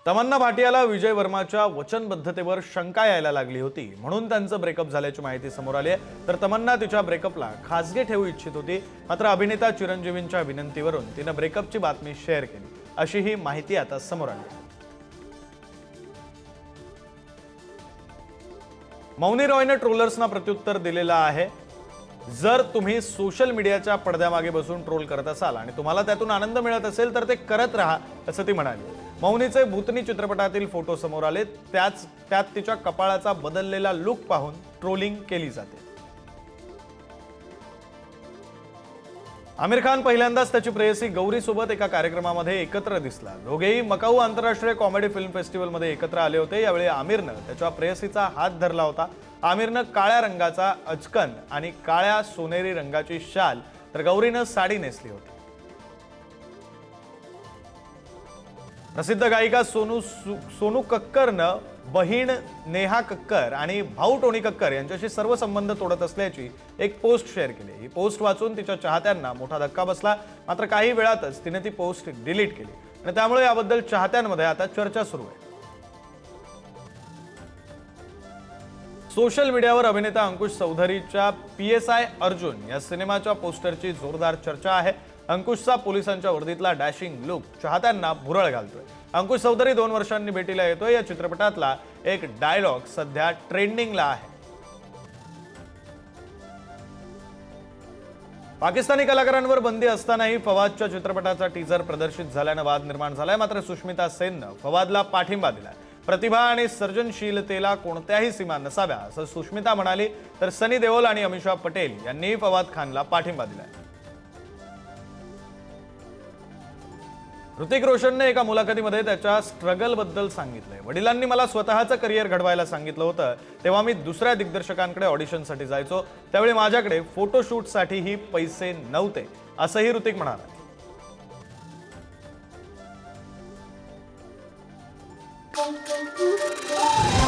तमन्ना भाटियाला विजय वर्माच्या वचनबद्धतेवर शंका यायला लागली होती, म्हणून त्यांचं ब्रेकअप झाल्याची माहिती समोर आली आहे। तर तमन्ना तिच्या ब्रेकअपला खासगी ठेवू इच्छित होती, मात्र अभिनेता चिरंजीवींच्या विनंतीवरून तिने ब्रेकअपची बातमी शेअर केली, अशी ही माहिती आता समोर आली आहे। मौनी रॉयने ट्रोलर्सना प्रत्युत्तर दिलेलं आहे। जर तुम्ही सोशल मीडियाच्या पडद्यामागे बसून ट्रोल करत असाल आणि तुम्हाला त्यातून आनंद मिळत असेल तर ते करत राहा, असं ती म्हणाली। मौनीचे भूतनी चित्रपटातील फोटो समोर आले, त्यात तिच्या कपाळाचा बदललेला लुक पाहून ट्रोलिंग केली जाते। आमिर खान पहिल्यांदाच त्याची प्रेयसी गौरी सोबत एका कार्यक्रमामध्ये एकत्र दिसला। दोघेही मकाऊ आंतरराष्ट्रीय कॉमेडी फिल्म फेस्टिवलमध्ये एकत्र आले होते। यावेळी आमिरनं त्याच्या प्रेयसीचा हात धरला होता। आमिरनं काळ्या रंगाचा अचकन आणि काळ्या सोनेरी रंगाची शाल, तर गौरीनं साडी नेसली होती। प्रसिद्ध गायिका सोनू कक्करनं बहीण नेहा कक्कर आणि भाऊ टोनी कक्कर यांच्याशी सर्व संबंध तोडत असल्याची एक पोस्ट शेअर केली। ही पोस्ट वाचून तिच्या चाहत्यांना मोठा धक्का बसला, मात्र काही वेळातच तिने ती पोस्ट डिलीट केली आणि त्यामुळे याबद्दल चाहत्यांमध्ये आता चर्चा सुरू आहे। सोशल मीडियावर अभिनेता अंकुश चौधरीच्या PSI अर्जुन या सिनेमाच्या पोस्टरची जोरदार चर्चा आहे। अंकुशचा पोलिसांच्या वर्दीतला डॅशिंग लुक चाहत्यांना भुरळ घालतोय। अंकुश चौधरी 2 वर्षांनी भेटीला येतोय। या चित्रपटातला एक डायलॉग सध्या ट्रेंडिंगला आहे। पाकिस्तानी कलाकारांवर बंदी असतानाही फवादच्या चित्रपटाचा टीजर प्रदर्शित झाल्यानं वाद निर्माण झालाय, मात्र सुष्मिता सेननं फवादला पाठिंबा दिलाय। प्रतिभा आणि सर्जनशीलतेला कोणत्याही सीमा नसाव्या, असं सुष्मिता म्हणाली। तर सनी देओल आणि अमिषा पटेल यांनीही फवाद खानला पाठिंबा दिलाय। ऋतिक रोशनने एका मुलाखतीमध्ये त्याच्या स्ट्रगल बद्दल सांगितलंय। वडिलांनी मला स्वतःचं करिअर घडवायला सांगितलं होतं, तेव्हा मी दुसऱ्या दिग्दर्शकांकडे ऑडिशनसाठी जायचो, त्यावेळी माझ्याकडे फोटोशूटसाठीही पैसे नव्हते, असंही ऋतिक म्हणाला। Thank you.